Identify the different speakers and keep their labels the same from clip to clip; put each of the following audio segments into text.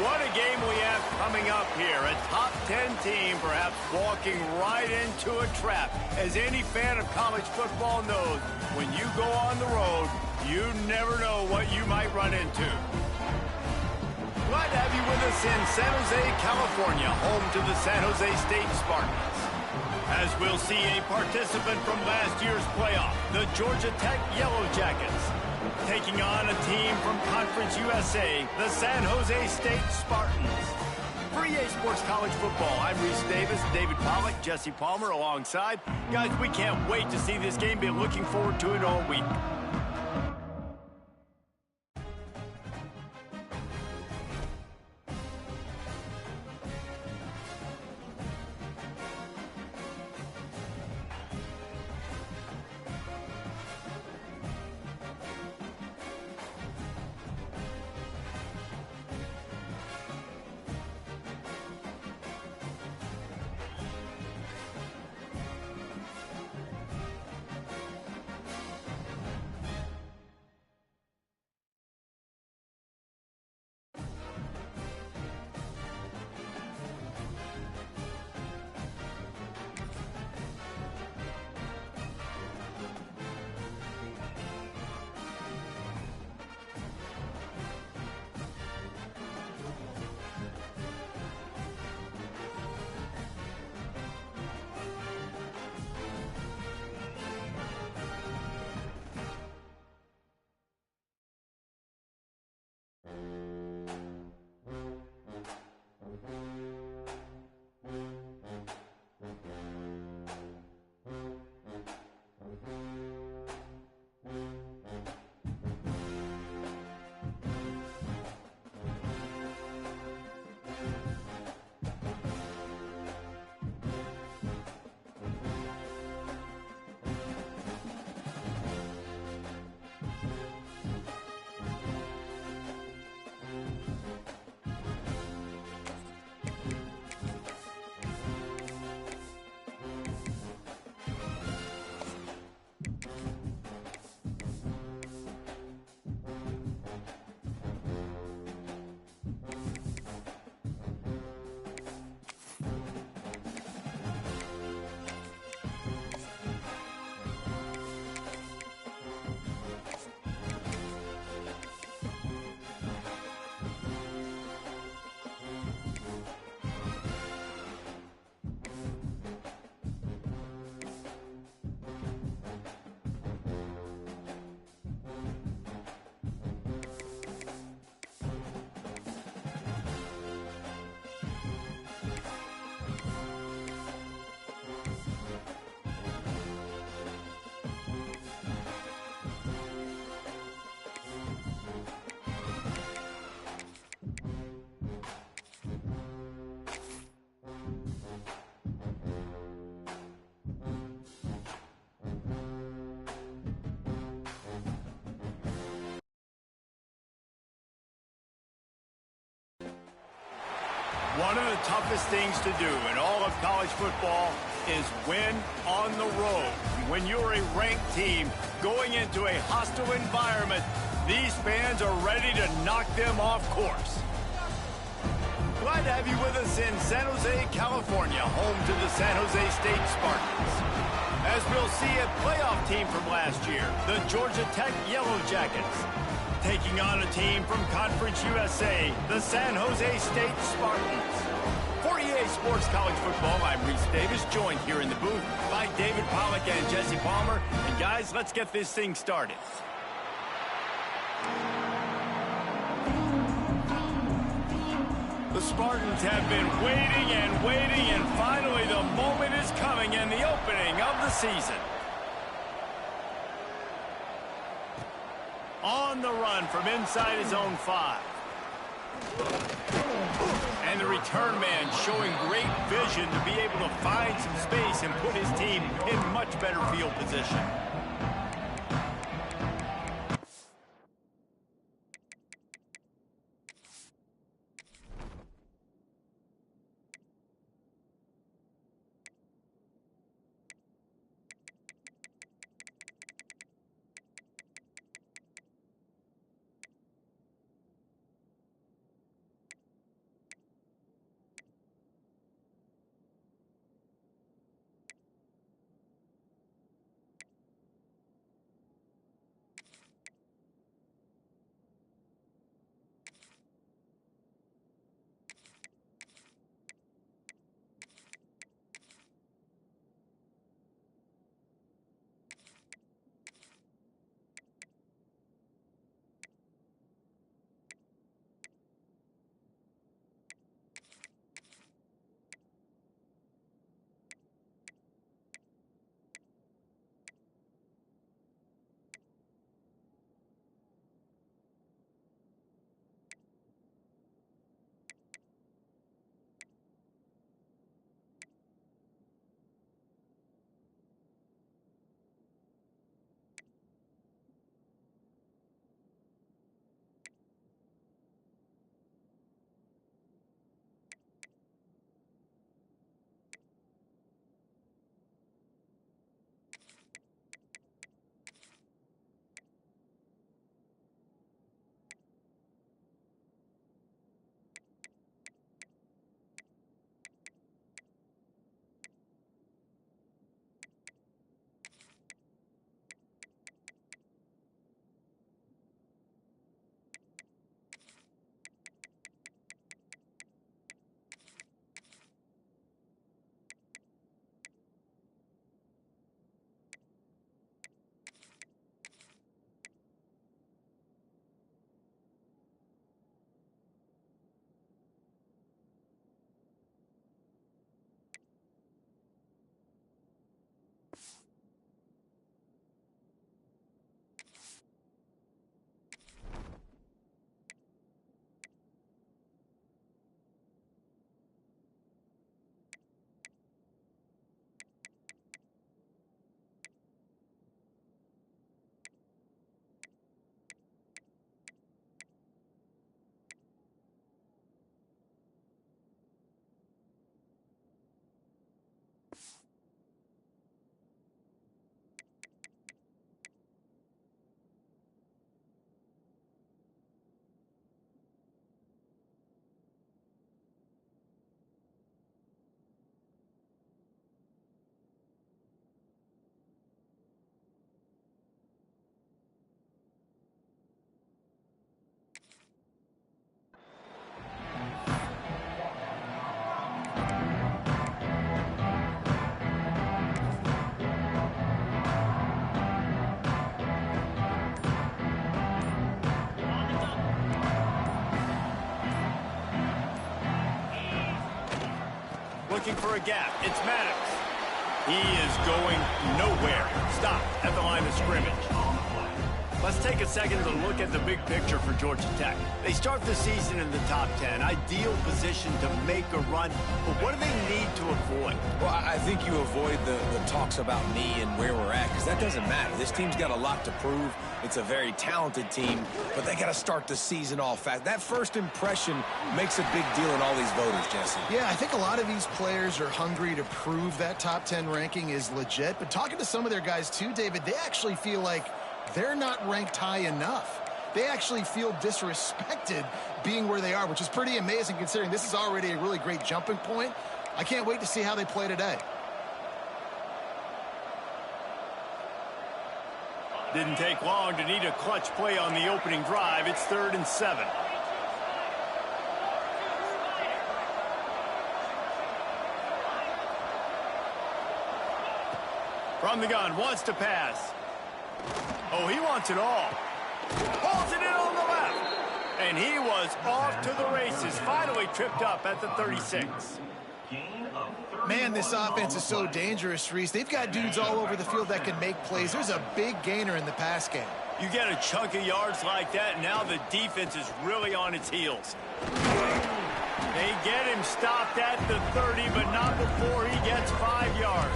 Speaker 1: What a game we have coming up here. A top 10 team perhaps walking right into a trap. As any fan of college football knows, when you go on the road, you never know what you might run into. Glad to have you with us in San Jose, California, home to the San Jose State Spartans. As we'll see a participant from last year's playoff, the Georgia Tech Yellow Jackets, taking on a team from Conference USA, the San Jose State Spartans. For EA Sports College Football, I'm Reese Davis, David Pollack, Jesse Palmer alongside. Guys, we can't wait to see this game. Been looking forward to it all week. One of the toughest things to do in all of college football is win on the road. When you're a ranked team going into a hostile environment, these fans are ready to knock them off course. Glad to have you with us in San Jose, California, home to the San Jose State Spartans. As we'll see a playoff team from last year, the Georgia Tech Yellow Jackets, taking on a team from Conference USA, the San Jose State Spartans. For EA Sports College Football, I'm Reese Davis, joined here in the booth by David Pollack and Jesse Palmer. And guys, let's get this thing started. The Spartans have been waiting, and finally the moment is coming and the opening of the season. On the run from inside his own 5. And the return man showing great vision to be able to find some space and put his team in much better field position. Looking for a gap. It's Maddox. He is going nowhere. Stop at the line of scrimmage. Let's take a second to look at the big picture for Georgia Tech. They start the season in the top 10. Ideal position to make a run. But what do they need to avoid?
Speaker 2: Well, I think you avoid the talks about me and where we're at, because that doesn't matter. This team's got a lot to prove. It's a very talented team, but they got to start the season off fast. That first impression makes a big deal in all these voters, Jesse.
Speaker 3: Yeah, I think a lot of these players are hungry to prove that top 10 ranking is legit. But talking to some of their guys too, David, they actually feel like they're not ranked high enough. They actually feel disrespected being where they are, which is pretty amazing considering this is already a really great jumping point. I can't wait to see how they play today.
Speaker 1: Didn't take long to need a clutch play on the opening drive. It's 3rd and 7. From the gun, wants to pass. Oh, he wants it all. Pulls it in on the left. And he was off to the races. Finally tripped up at the 36.
Speaker 3: Man, this offense is so dangerous, Reese. They've got dudes all over the field that can make plays. There's a big gainer in the pass game.
Speaker 1: You get a chunk of yards like that, and now the defense is really on its heels. They get him stopped at the 30, but not before he gets 5 yards.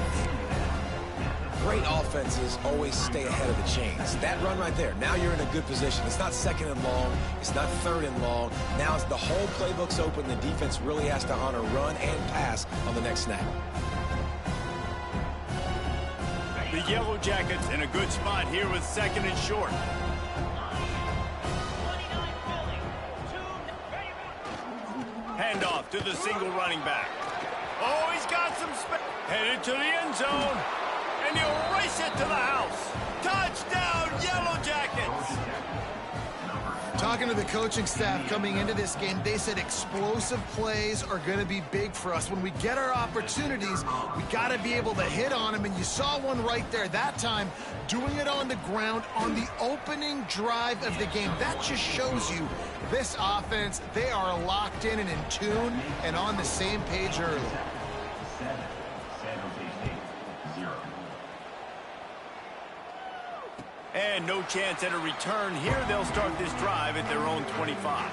Speaker 2: Great offenses always stay ahead of the chains. That run right there, now you're in a good position. It's not 2nd and long. It's not 3rd and long. Now it's the whole playbook's open. The defense really has to honor run and pass on the next snap.
Speaker 1: The Yellow Jackets in a good spot here with 2nd and short. Handoff to the single running back. Oh, he's got some space. Headed to the end zone. And he'll race it to the house. Touchdown, Yellow Jackets!
Speaker 3: Talking to the coaching staff coming into this game, they said explosive plays are going to be big for us. When we get our opportunities, we got to be able to hit on them. And you saw one right there that time, doing it on the ground on the opening drive of the game. That just shows you this offense, they are locked in and in tune and on the same page early.
Speaker 1: And no chance at a return here. They'll start this drive at their own 25.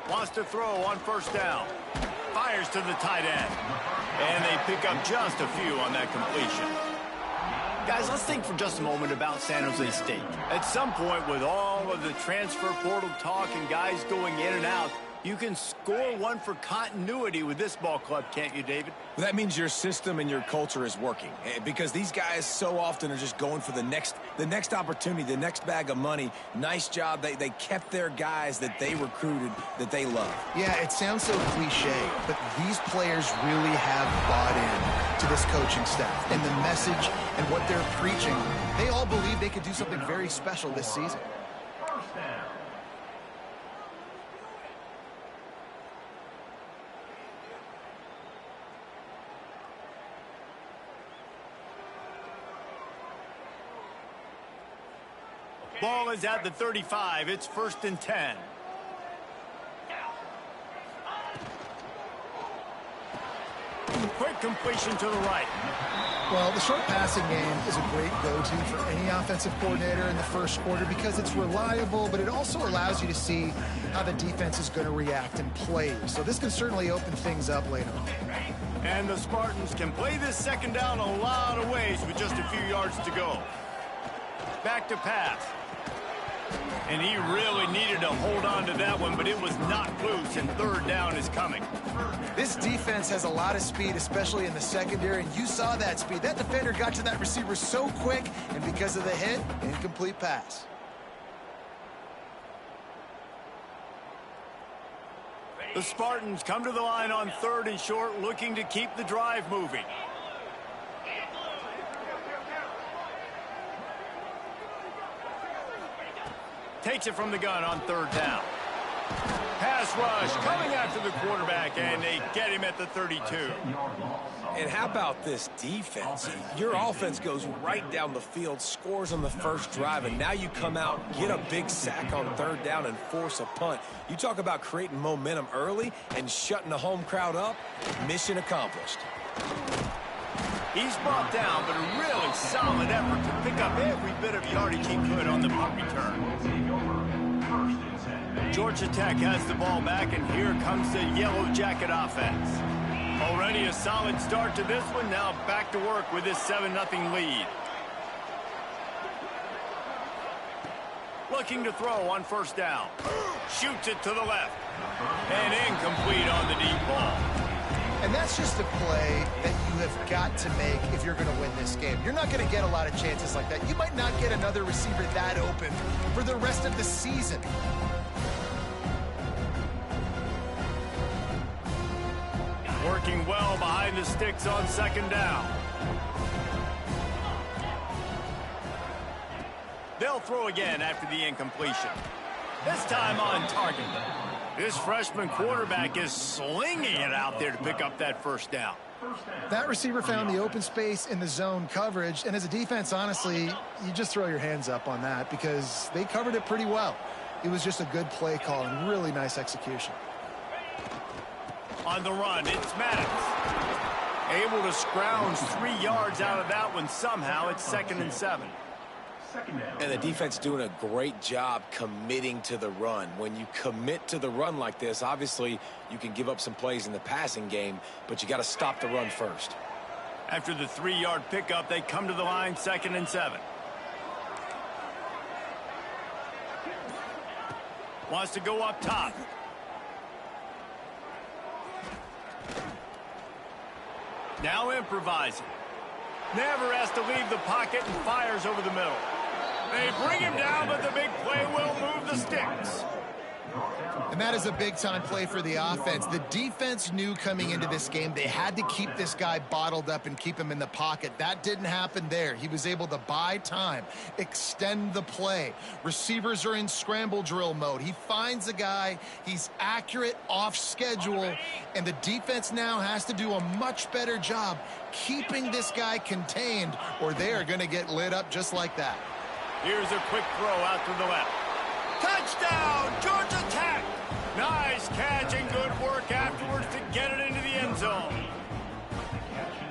Speaker 1: Wants to throw on 1st down. Fires to the tight end. And they pick up just a few on that completion. Guys, let's think for just a moment about San Jose State. At some point, with all of the transfer portal talk and guys going in and out, you can score one for continuity with this ball club, can't you, David?
Speaker 2: Well, that means your system and your culture is working, because these guys so often are just going for the next opportunity, the next bag of money. Nice job. They kept their guys that they recruited, that they love.
Speaker 3: Yeah, it sounds so cliche, but these players really have bought in to this coaching staff and the message and what they're preaching. They all believe they could do something very special this season.
Speaker 1: Ball is at the 35. It's 1st and 10. Quick completion to the right.
Speaker 3: Well, the short passing game is a great go-to for any offensive coordinator in the first quarter because it's reliable, but it also allows you to see how the defense is going to react and play. So this can certainly open things up later on.
Speaker 1: And the Spartans can play this second down a lot of ways with just a few yards to go. Back to pass. And he really needed to hold on to that one, but it was knocked loose, and 3rd down is coming.
Speaker 3: This defense has a lot of speed, especially in the secondary, and you saw that speed. That defender got to that receiver so quick, and because of the hit, incomplete pass.
Speaker 1: The Spartans come to the line on 3rd and short, looking to keep the drive moving. Takes it from the gun on 3rd down. Pass rush coming after the quarterback, and they get him at the 32.
Speaker 2: And how about this defense? Your offense goes right down the field, scores on the first drive, and now you come out, get a big sack on 3rd down, and force a punt. You talk about creating momentum early and shutting the home crowd up. Mission accomplished.
Speaker 1: He's brought down, but a really solid effort to pick up every bit of yardage he could on the punt return. Georgia Tech has the ball back, and here comes the Yellow Jacket offense. Already a solid start to this one. Now back to work with this 7-0 lead. Looking to throw on 1st down. Shoots it to the left. And incomplete on the deep ball.
Speaker 3: And that's just a play that you have got to make if you're going to win this game. You're not going to get a lot of chances like that. You might not get another receiver that open for the rest of the season.
Speaker 1: Working well behind the sticks on 2nd down. They'll throw again after the incompletion. This time on target. This freshman quarterback is slinging it out there to pick up that 1st down.
Speaker 3: That receiver found the open space in the zone coverage, and as a defense, honestly, you just throw your hands up on that because they covered it pretty well. It was just a good play call and really nice execution.
Speaker 1: On the run, it's Maddox. Able to scrounge 3 yards out of that one somehow. It's 2nd and 7.
Speaker 2: And the defense doing a great job committing to the run. When you commit to the run like this, obviously you can give up some plays in the passing game, but you got to stop the run first.
Speaker 1: After the 3-yard pickup, they come to the line 2nd and 7. Wants to go up top. Now improvising. Never has to leave the pocket and fires over the middle. They bring him down, but the big play will move the sticks.
Speaker 3: And that is a big-time play for the offense. The defense knew coming into this game they had to keep this guy bottled up and keep him in the pocket. That didn't happen there. He was able to buy time, extend the play. Receivers are in scramble drill mode. He finds a guy. He's accurate, off schedule, and the defense now has to do a much better job keeping this guy contained, or they are going to get lit up just like that.
Speaker 1: Here's a quick throw out to the left. Touchdown, Georgia Tech! Nice catch and good work afterwards to get it into the end zone.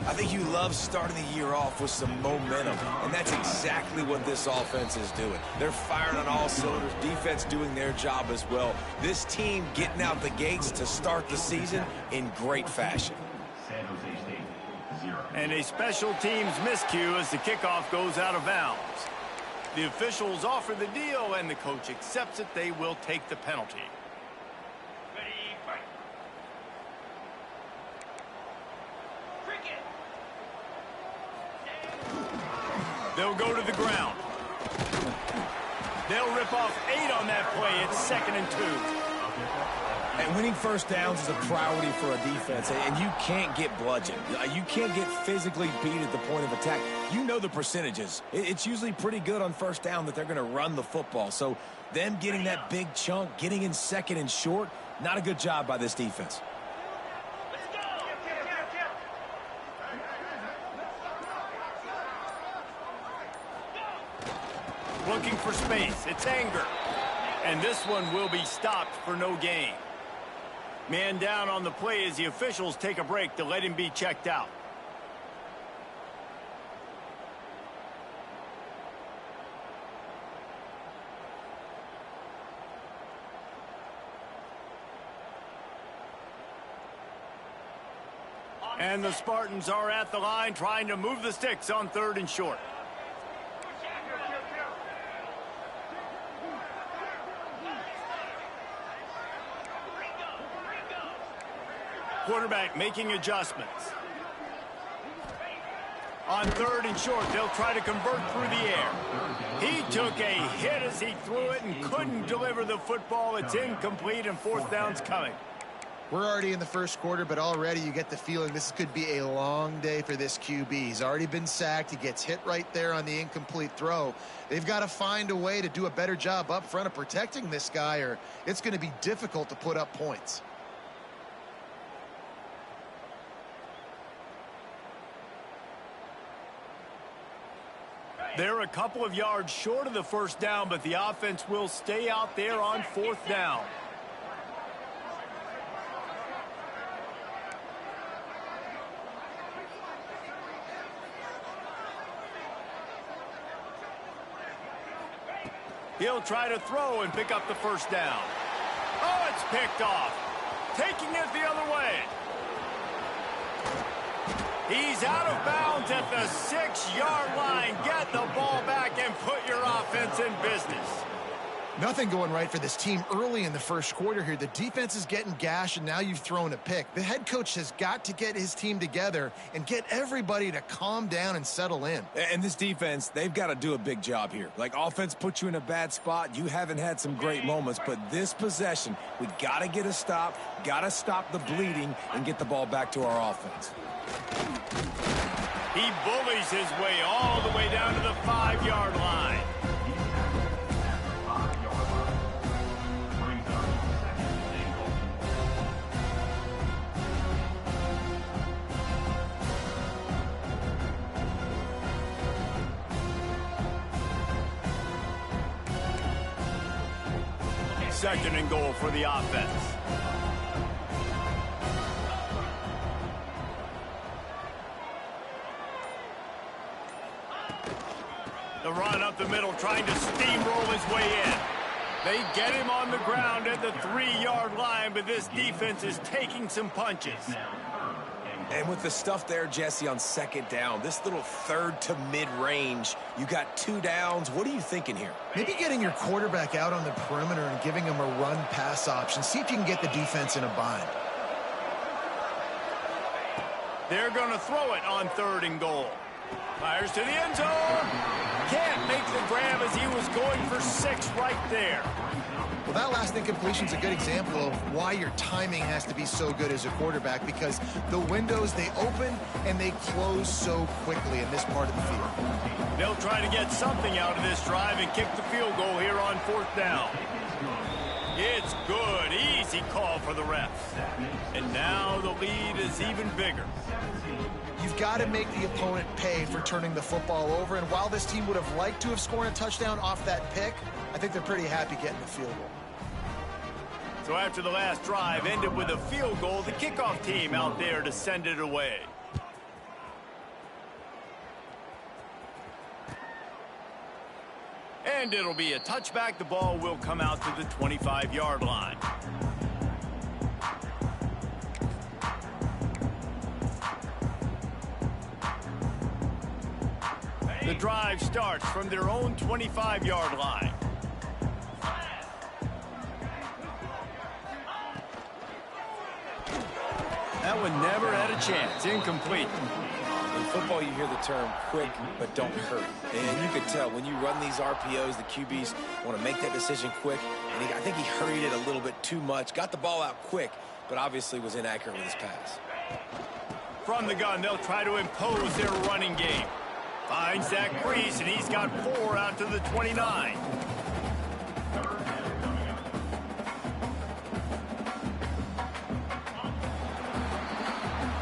Speaker 2: I think you love starting the year off with some momentum, and that's exactly what this offense is doing. They're firing on all cylinders, defense doing their job as well. This team getting out the gates to start the season in great fashion.
Speaker 1: And a special teams miscue as the kickoff goes out of bounds. The officials offer the deal, and the coach accepts it. They will take the penalty. They'll go to the ground. They'll rip off 8 on that play. It's 2nd and 2.
Speaker 2: And winning first downs is a priority for a defense, and you can't get bludgeoned. You can't get physically beat at the point of attack. You know the percentages. It's usually pretty good on first down that they're going to run the football. So them getting that big chunk, getting in 2nd and short, not a good job by this defense.
Speaker 1: looking for space. It's Anger. And this one will be stopped for no gain. Man down on the play as the officials take a break to let him be checked out. And the Spartans are at the line trying to move the sticks on 3rd and short. Quarterback making adjustments. On 3rd and short, they'll try to convert through the air. He took a hit as he threw it and couldn't deliver the football. It's incomplete and 4th down's coming.
Speaker 3: We're already in the first quarter, but already you get the feeling this could be a long day for this QB. He's already been sacked. He gets hit right there on the incomplete throw. They've got to find a way to do a better job up front of protecting this guy, or it's going to be difficult to put up points.
Speaker 1: They're a couple of yards short of the 1st down, but the offense will stay out there on 4th down. He'll try to throw and pick up the 1st down. Oh, it's picked off. Taking it the other way. He's out of bounds at the 6-yard line. Get the ball back and put your offense in business.
Speaker 3: Nothing going right for this team early in the first quarter here. The defense is getting gashed, and now you've thrown a pick. The head coach has got to get his team together and get everybody to calm down and settle in.
Speaker 2: And this defense, they've got to do a big job here. Like, offense puts you in a bad spot. You haven't had some great moments, but this possession, we got to get a stop, got to stop the bleeding, and get the ball back to our offense.
Speaker 1: He bullies his way all the way down to the 5-yard line. Second and goal for the offense. The run up the middle, trying to steamroll his way in. They get him on the ground at the 3-yard line, but this defense is taking some punches.
Speaker 2: And with the stuff there, Jesse, on 2nd down, this little 3rd to mid-range, you got 2 downs. What are you thinking here?
Speaker 3: Maybe getting your quarterback out on the perimeter and giving him a run-pass option. See if you can get the defense in a bind.
Speaker 1: They're going to throw it on 3rd and goal. Fires to the end zone. Can't make the grab as he was going for 6 right there.
Speaker 3: Well, that last incompletion is a good example of why your timing has to be so good as a quarterback, because the windows, they open and they close so quickly in this part of the field.
Speaker 1: They'll try to get something out of this drive and kick the field goal here on 4th down. It's good. Easy call for the refs. And now the lead is even bigger.
Speaker 3: You've got to make the opponent pay for turning the football over, and while this team would have liked to have scored a touchdown off that pick, I think they're pretty happy getting the field goal.
Speaker 1: So after the last drive ended with a field goal, the kickoff team out there to send it away. And it'll be a touchback. The ball will come out to the 25-yard line. The drive starts from their own 25-yard line. That one never had a chance. Incomplete.
Speaker 2: In football, you hear the term quick, but don't hurry. And you can tell when you run these RPOs, the QBs want to make that decision quick. And I think he hurried it a little bit too much. Got the ball out quick, but obviously was inaccurate with his pass.
Speaker 1: From the gun, they'll try to impose their running game. Finds that crease, and he's got 4 out to the 29.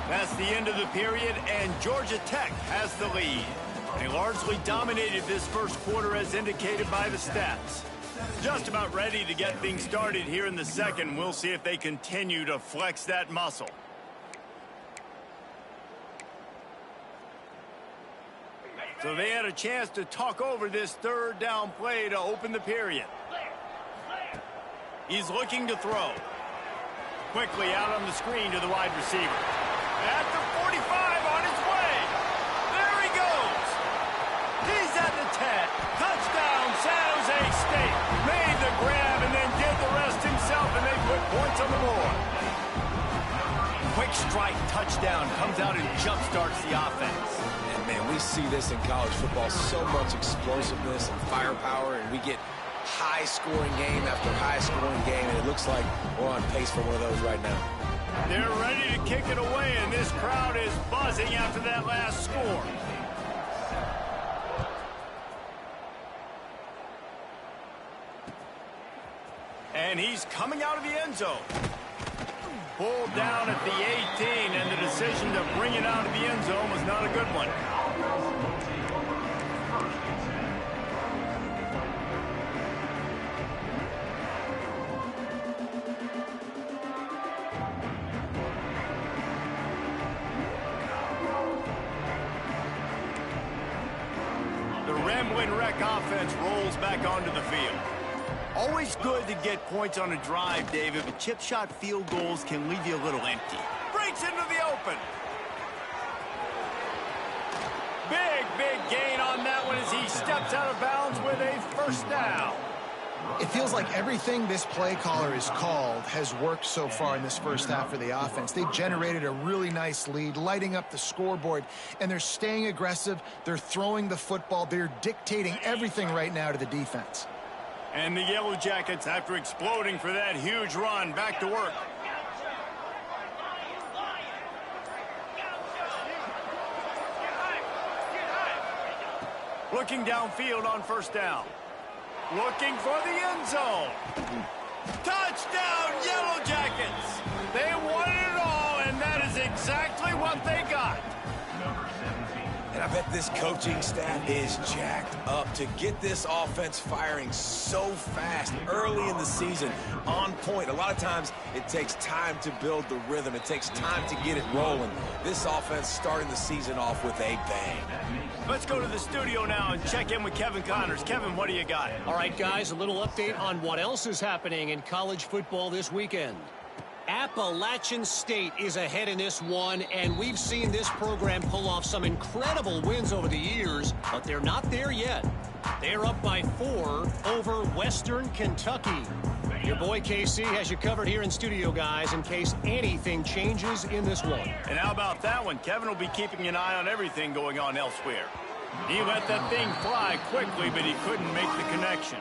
Speaker 1: That's the end of the period, and Georgia Tech has the lead. They largely dominated this first quarter as indicated by the stats. Just about ready to get things started here in the second. We'll see if they continue to flex that muscle. So they had a chance to talk over this third down play to open the period. He's looking to throw. Quickly out on the screen to the wide receiver. At the 45 on his way. There he goes. He's at the 10. Touchdown, San Jose State. Made the grab and then did the rest himself, and they put points on the board. Quick strike touchdown comes out and jump-starts the offense.
Speaker 2: And, man, we see this in college football, so much explosiveness and firepower, and we get high-scoring game after high-scoring game, and it looks like we're on pace for one of those right now.
Speaker 1: They're ready to kick it away, and this crowd is buzzing after that last score. And he's coming out of the end zone. Pulled down at the 18, and the decision to bring it out of the end zone was not a good one. The Ramblin' Wreck offense rolls back onto the field. Always good to get points on a drive, David, but chip shot field goals can leave you a little empty. Breaks into the open. Big gain on that one as he steps out of bounds with a first down.
Speaker 3: It feels like everything this play caller has called has worked so far in this first half for the offense. They've generated a really nice lead, lighting up the scoreboard, and they're staying aggressive. They're throwing the football. They're dictating everything right now to the defense.
Speaker 1: And the Yellow Jackets, after exploding for that huge run, back to work. Looking downfield on first down. Looking for the end zone. Touchdown, Yellow Jackets. They wanted it all, and that is exactly what they got.
Speaker 2: And I bet this coaching staff is jacked up to get this offense firing so fast early in the season, on point. A lot of times it takes time to build the rhythm. It takes time to get it rolling. This offense starting the season off with a bang.
Speaker 1: Let's go to the studio now and check in with Kevin Connors. Kevin, what do you got?
Speaker 4: All right, guys, a little update on what else is happening in college football this weekend. Appalachian State is ahead in this one, and we've seen this program pull off some incredible wins over the years, but they're not there yet. They're up by 4 over Western Kentucky. Your boy KC has you covered here in studio, guys, in case anything changes in this one.
Speaker 1: And how about that one? Kevin will be keeping an eye on everything going on elsewhere. He let that thing fly quickly, but he couldn't make the connection.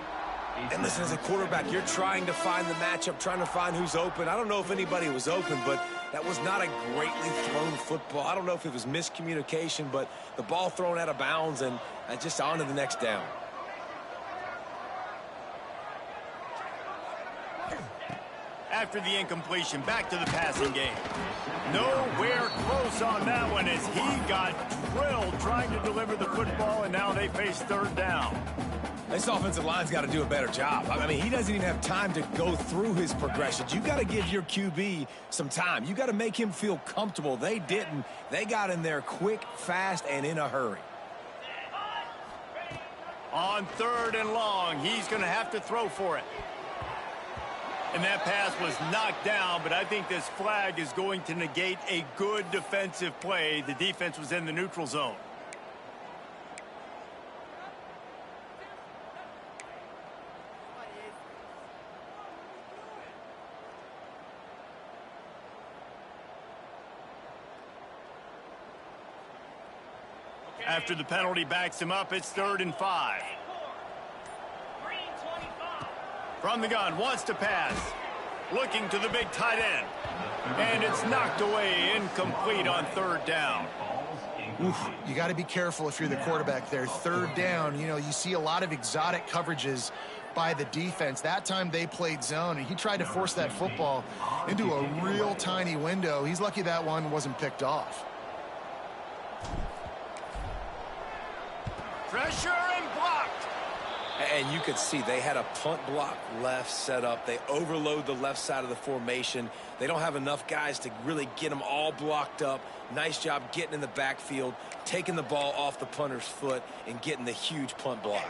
Speaker 2: And listen, as a quarterback, you're trying to find the matchup, trying to find who's open. I don't know if anybody was open, but that was not a greatly thrown football. I don't know if it was miscommunication, but the ball thrown out of bounds and just on to the next down.
Speaker 1: After the incompletion, back to the passing game. Nowhere close on that one as he got drilled trying to deliver the football, and now they face third down.
Speaker 2: This offensive line's got to do a better job. I mean, he doesn't even have time to go through his progressions. You got to give your QB some time. You got to make him feel comfortable. They didn't. They got in there quick, fast, and in a hurry.
Speaker 1: On third and long, he's going to have to throw for it. And that pass was knocked down, but I think this flag is going to negate a good defensive play. The defense was in the neutral zone. After the penalty backs him up, it's 3rd and 5. From the gun, wants to pass. Looking to the big tight end. And it's knocked away, incomplete on 3rd down.
Speaker 3: Oof, you got to be careful if you're the quarterback there. 3rd down, you know, you see a lot of exotic coverages by the defense. That time they played zone, and he tried to force that football into a real tiny window. He's lucky that one wasn't picked off.
Speaker 1: Pressure and blocked.
Speaker 2: And you could see they had a punt block left set up. They overload the left side of the formation. They don't have enough guys to really get them all blocked up. Nice job getting in the backfield, taking the ball off the punter's foot, and getting the huge punt block.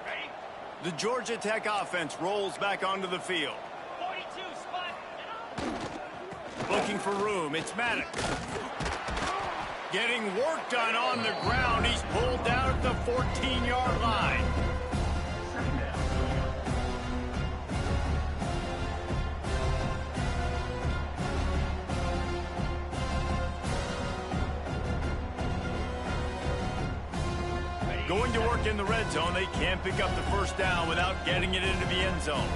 Speaker 1: The Georgia Tech offense rolls back onto the field.
Speaker 5: 42 spot.
Speaker 1: Looking for room. It's Maddox. Getting work done on the ground. He's pulled down at the 14-yard line. Going to work in the red zone. They can't pick up the first down without getting it into the end zone.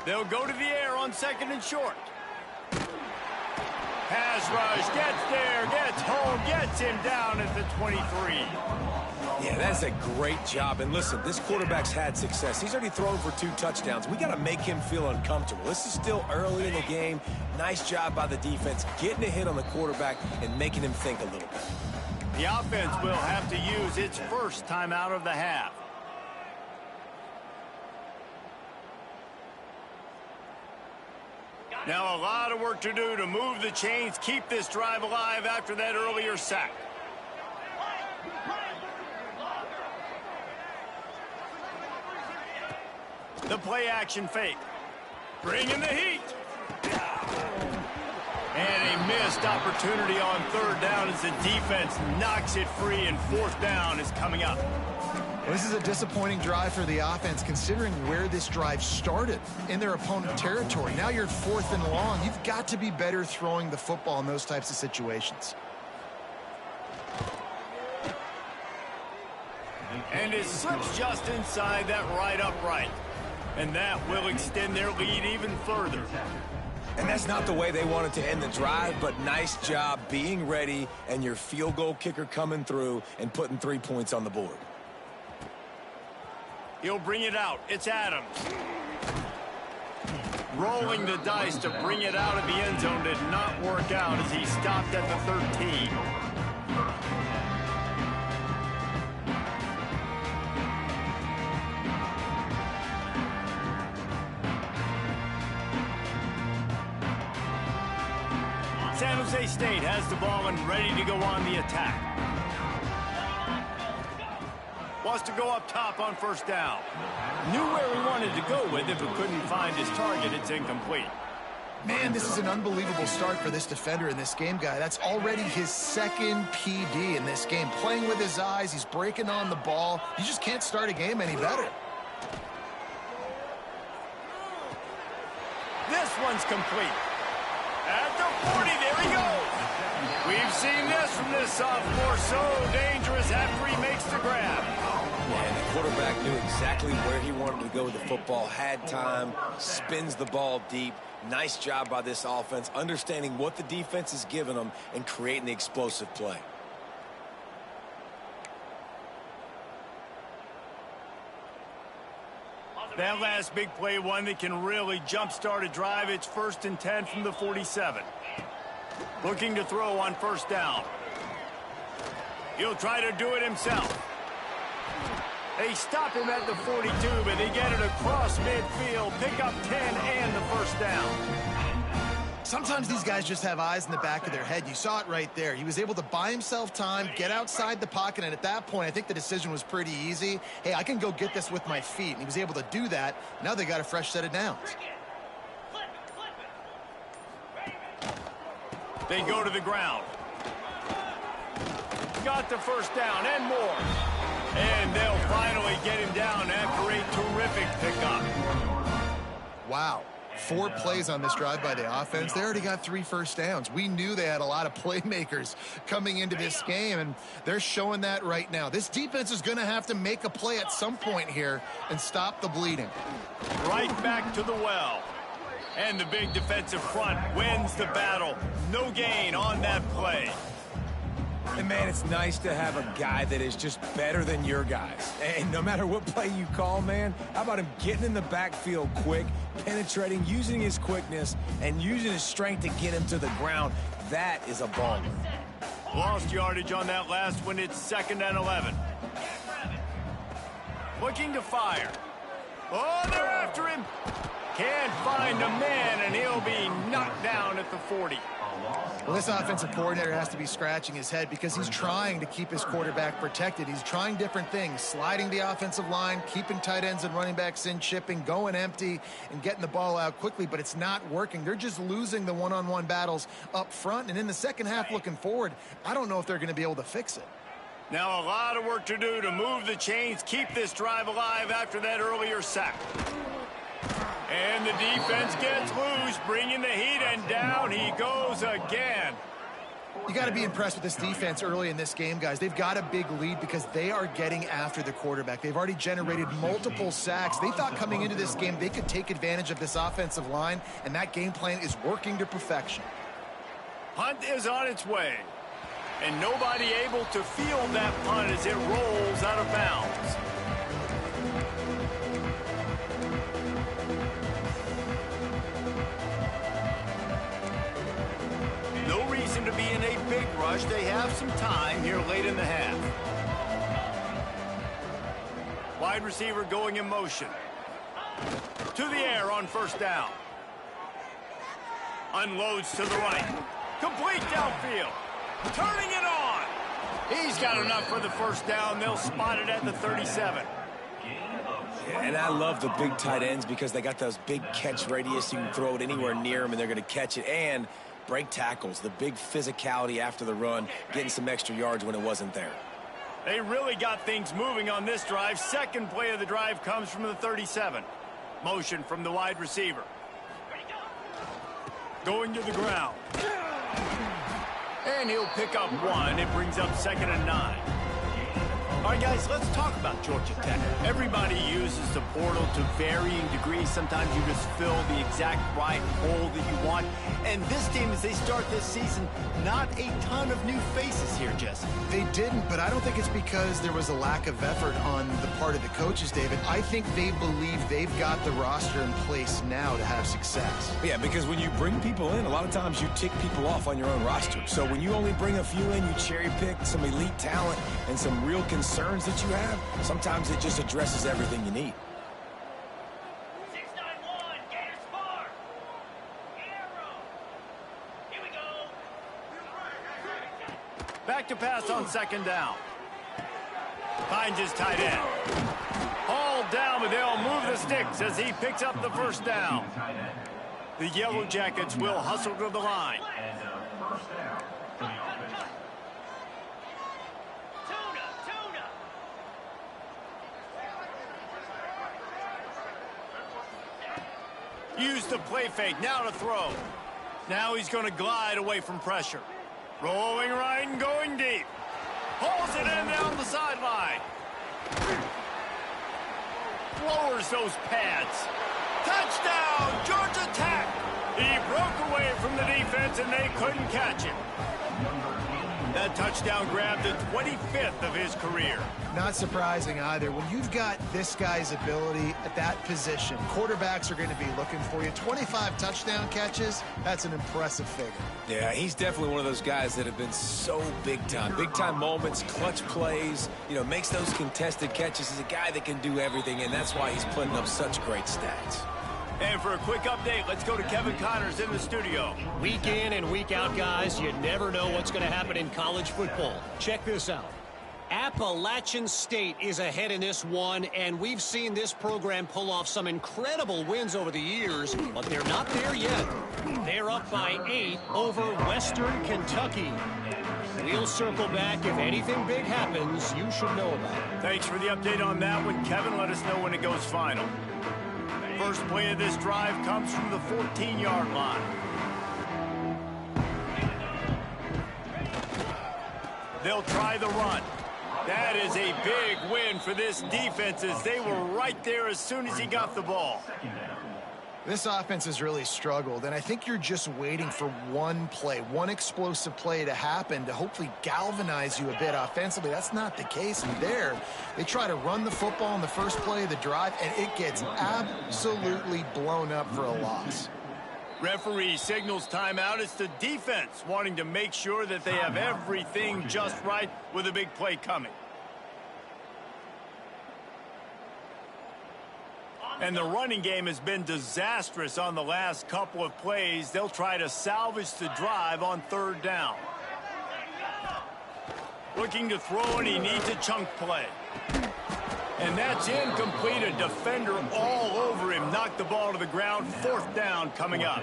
Speaker 1: They'll go to the air on 2nd and short. Pass rush, gets there, gets home, gets him down at the 23.
Speaker 2: Yeah, that's a great job. And listen, this quarterback's had success. He's already thrown for 2 touchdowns. We got to make him feel uncomfortable. This is still early in the game. Nice job by the defense, getting a hit on the quarterback and making him think a little bit.
Speaker 1: The offense will have to use its first timeout of the half. Now a lot of work to do to move the chains, keep this drive alive after that earlier sack. The play action fake. Bringing the heat. And a missed opportunity on 3rd down as the defense knocks it free, and 4th down is coming up.
Speaker 3: Well, this is a disappointing drive for the offense, considering where this drive started, in their opponent territory. Now you're 4th and long. You've got to be better throwing the football in those types of situations.
Speaker 1: And it slips just inside that right upright. And that will extend their lead even further.
Speaker 2: And that's not the way they wanted to end the drive, but nice job being ready and your field goal kicker coming through and putting 3 points on the board.
Speaker 1: He'll bring it out. It's Adams. Rolling the dice to bring it out of the end zone did not work out as he stopped at the 13. San Jose State has the ball and ready to go on the attack. Wants to go up top on 1st down. Knew where he wanted to go with it, but couldn't find his target. It's incomplete.
Speaker 3: Man, this is an unbelievable start for this defender in this game, guy. That's already his 2nd PD in this game. Playing with his eyes, he's breaking on the ball. You just can't start a game any better.
Speaker 1: This one's complete. At the 40, there he goes. We've seen this from this sophomore, so dangerous after he makes the grab.
Speaker 2: And the quarterback knew exactly where he wanted to go with the football, had time, spins the ball deep. Nice job by this offense, understanding what the defense is giving them and creating the explosive play.
Speaker 1: That last big play, one that can really jumpstart a drive. It's 1st and 10 from the 47. Looking to throw on 1st down. He'll try to do it himself. They stop him at the 42, but they get it across midfield, pick up 10 and the 1st down.
Speaker 3: Sometimes these guys just have eyes in the back of their head. You saw it right there. He was able to buy himself time, get outside the pocket, and at that point, I think the decision was pretty easy. Hey, I can go get this with my feet, and he was able to do that. Now they got a fresh set of downs.
Speaker 1: They go to the ground. Got the 1st down and more. And they'll finally get him down after a terrific pickup.
Speaker 3: Wow. 4 plays on this drive by the offense. They already got 3 first downs. We knew they had a lot of playmakers coming into this game, and they're showing that right now. This defense is going to have to make a play at some point here and stop the bleeding.
Speaker 1: Right back to the well. And the big defensive front wins the battle. No gain on that play.
Speaker 2: And, man, it's nice to have a guy that is just better than your guys. And no matter what play you call, man, how about him getting in the backfield quick, penetrating, using his quickness, and using his strength to get him to the ground? That is a baller.
Speaker 1: Lost yardage on that last one. It's 2nd and 11. Looking to fire. Oh, they're after him. Can't find a man, and he'll be knocked down at the 40.
Speaker 3: Well, this offensive coordinator has to be scratching his head because he's trying to keep his quarterback protected. He's trying different things, sliding the offensive line, keeping tight ends and running backs in, chipping, going empty, and getting the ball out quickly, but it's not working. They're just losing the one-on-one battles up front, and in the second half looking forward, I don't know if they're going to be able to fix it.
Speaker 1: Now a lot of work to do to move the chains, keep this drive alive after that earlier sack. And the defense gets loose, bringing the heat, and down he goes again.
Speaker 3: You got to be impressed with this defense early in this game, guys. They've got a big lead because they are getting after the quarterback. They've already generated multiple sacks. They thought coming into this game they could take advantage of this offensive line, and that game plan is working to perfection.
Speaker 1: Punt is on its way, and nobody able to field that punt as it rolls out of bounds. No reason to be in a big rush. They have some time here late in the half. Wide receiver going in motion. To the air on 1st down. Unloads to the right. Complete downfield. Turning it on. He's got enough for the 1st down. They'll spot it at the 37.
Speaker 2: And I love the big tight ends because they got those big catch radius. You can throw it anywhere near them, and they're going to catch it. And break tackles, the big physicality after the run, getting some extra yards when it wasn't there.
Speaker 1: They really got things moving on this drive. Second play of the drive comes from the 37. Motion from the wide receiver. Going to the ground. And he'll pick up 1. It brings up 2nd and 9. All right, guys, let's talk about Georgia Tech. Everybody uses the portal to varying degrees. Sometimes you just fill the exact right hole that you want. And this team, as they start this season, not a ton of new faces here, Jesse.
Speaker 3: They didn't, but I don't think it's because there was a lack of effort on the part of the coaches, David. I think they believe they've got the roster in place now to have success.
Speaker 2: Yeah, because when you bring people in, a lot of times you tick people off on your own roster. So when you only bring a few in, you cherry pick some elite talent and some real concerns that you have, sometimes it just addresses everything you need.
Speaker 1: 691, Gators Park. Arrow. Here we go. Back to pass on 2nd down. Finds his tight end. Hauled down, but they'll move the sticks as he picks up the 1st down. The Yellow Jackets will hustle to the line. Use the play fake, now to throw. Now he's going to glide away from pressure. Rolling right and going deep. Hauls it in down the sideline. Lowers those pads. Touchdown, Georgia Tech. He broke away from the defense and they couldn't catch him. That touchdown grabbed the 25th of his career.
Speaker 3: Not surprising either. When you've got this guy's ability at that position, quarterbacks are going to be looking for you. 25 touchdown catches, that's an impressive figure.
Speaker 2: Yeah, he's definitely one of those guys that have been so big time. Big time moments, clutch plays, makes those contested catches. He's a guy that can do everything, and that's why he's putting up such great stats.
Speaker 1: And for a quick update, let's go to Kevin Connors in the studio.
Speaker 4: Week in and week out, guys, you never know what's going to happen in college football. Check this out. Appalachian State is ahead in this one, and we've seen this program pull off some incredible wins over the years, but they're not there yet. They're up by 8 over Western Kentucky. We'll circle back. If anything big happens, you should know about it.
Speaker 1: Thanks for the update on that one. Kevin, let us know when it goes final. First play of this drive comes from the 14-yard line. They'll try the run. That is a big win for this defense as they were right there as soon as he got the ball.
Speaker 3: This offense has really struggled, and I think you're just waiting for one play, one explosive play to happen to hopefully galvanize you a bit offensively. That's not the case. And there, they try to run the football in the first play of the drive, and it gets absolutely blown up for a loss.
Speaker 1: Referee signals timeout. It's the defense wanting to make sure that they have everything just right with a big play coming. And the running game has been disastrous on the last couple of plays. They'll try to salvage the drive on 3rd down. Looking to throw, and he needs a chunk play. And that's incomplete. A defender all over him. Knocked the ball to the ground. 4th down coming up.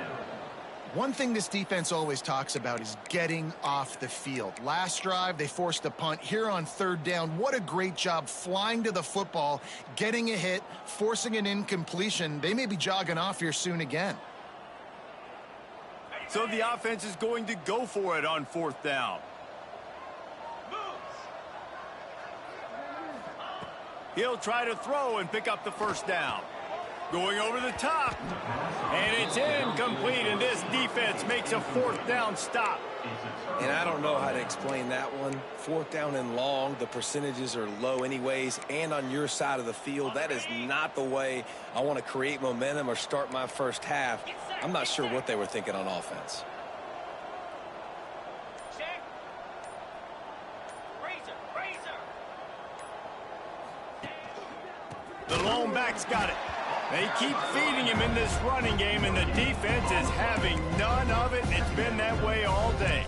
Speaker 3: One thing this defense always talks about is getting off the field. Last drive, they forced a punt. Here on 3rd down, what a great job flying to the football, getting a hit, forcing an incompletion. They may be jogging off here soon again.
Speaker 1: So the offense is going to go for it on 4th down. He'll try to throw and pick up the 1st down. Going over the top. And it's incomplete, and this defense makes a 4th down stop.
Speaker 2: And I don't know how to explain that one. 4th down and long, the percentages are low anyways, and on your side of the field, that is not the way I want to create momentum or start my first half. I'm not sure what they were thinking on offense.
Speaker 1: The lone back's got it. They keep feeding him in this running game, and the defense is having none of it. It's been that way all day.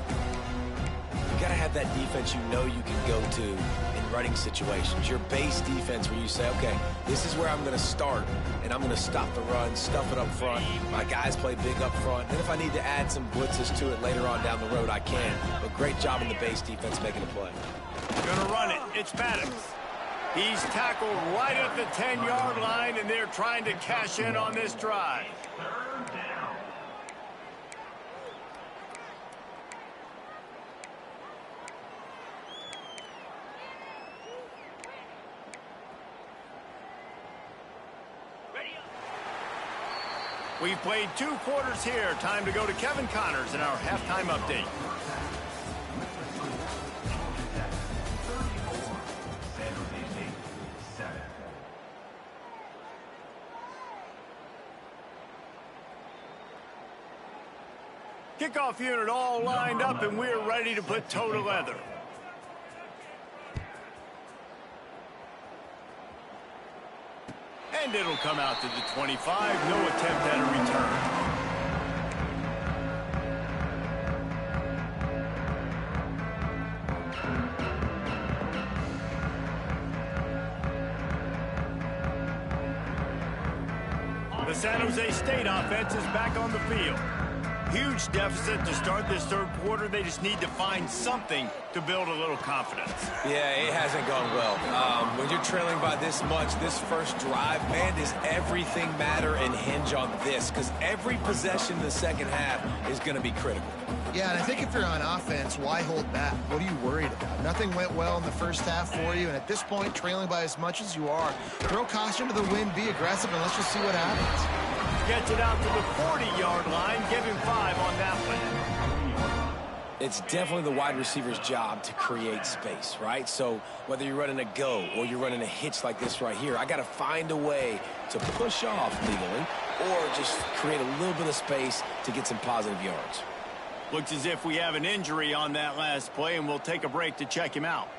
Speaker 2: You got to have that defense you know you can go to in running situations. Your base defense where you say, okay, this is where I'm going to start, and I'm going to stop the run, stuff it up front. My guys play big up front. And if I need to add some blitzes to it later on down the road, I can. But great job in the base defense making a play.
Speaker 1: Gonna run it. It's Maddox. He's tackled right at the 10-yard line, and they're trying to cash in on this drive. We've played 2 quarters here. Time to go to Kevin Connors in our halftime update. Kickoff unit all lined up, and we're ready to put toe to leather. And it'll come out to the 25. No attempt at a return. The San Jose State offense is back on the field. Huge deficit to start this 3rd quarter. They just need to find something to build a little confidence.
Speaker 2: Yeah, it hasn't gone well. When you're trailing by this much, this first drive, man, does everything matter and hinge on this? Because every possession in the second half is going to be critical.
Speaker 3: Yeah, and I think if you're on offense, why hold back? What are you worried about? Nothing went well in the first half for you, and at this point, trailing by as much as you are, throw caution to the wind, be aggressive, and let's just see what happens.
Speaker 1: Gets it out to the 40-yard line. Give him 5 on that one.
Speaker 2: It's definitely the wide receiver's job to create space, right? So whether you're running a go or you're running a hitch like this right here, I got to find a way to push off legally or just create a little bit of space to get some positive yards.
Speaker 1: Looks as if we have an injury on that last play, and we'll take a break to check him out.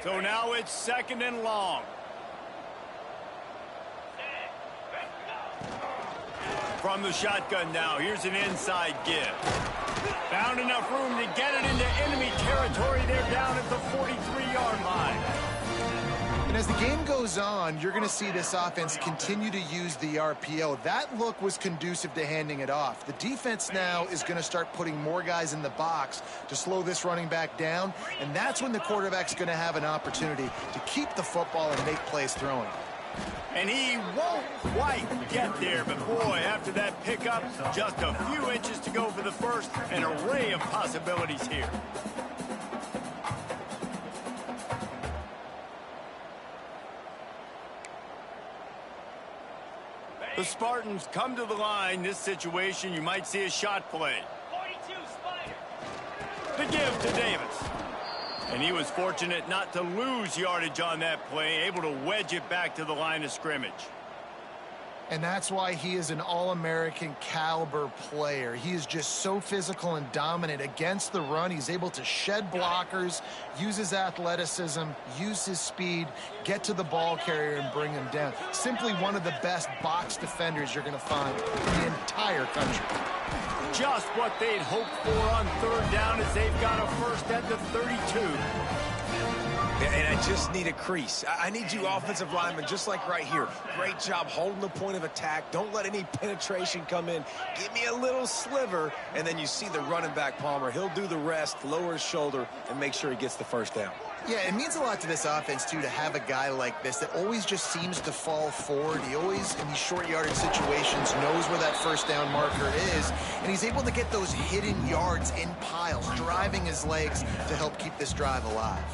Speaker 1: So now it's 2nd and long. From the shotgun now, here's an inside give. Found enough room to get it into enemy territory. They're down at the 43-yard line.
Speaker 3: And as the game goes on, you're going to see this offense continue to use the RPO. That look was conducive to handing it off. The defense now is going to start putting more guys in the box to slow this running back down, and that's when the quarterback's going to have an opportunity to keep the football and make plays throwing.
Speaker 1: And he won't quite get there, but boy, after that pickup, just a few inches to go for the first. An array of possibilities here. The Spartans come to the line. This situation, you might see a shot play. 42 Spider. The give to Davis. And he was fortunate not to lose yardage on that play, able to wedge it back to the line of scrimmage.
Speaker 3: And that's why he is an All-American caliber player. He is just so physical and dominant against the run. He's able to shed blockers, use his athleticism, use his speed, get to the ball carrier and bring him down. Simply one of the best box defenders you're going to find in the entire country.
Speaker 1: Just what they'd hoped for on third down as they've got a first at the 32.
Speaker 2: And I just need a crease. I need you offensive linemen, just like right here. Great job holding the point of attack. Don't let any penetration come in. Give me a little sliver, and then you see the running back, Palmer. He'll do the rest, lower his shoulder, and make sure he gets the first down.
Speaker 3: Yeah, it means a lot to this offense, too, to have a guy like this that always just seems to fall forward. He always, in these short yardage situations, knows where that first down marker is, and he's able to get those hidden yards in piles, driving his legs to help keep this drive alive.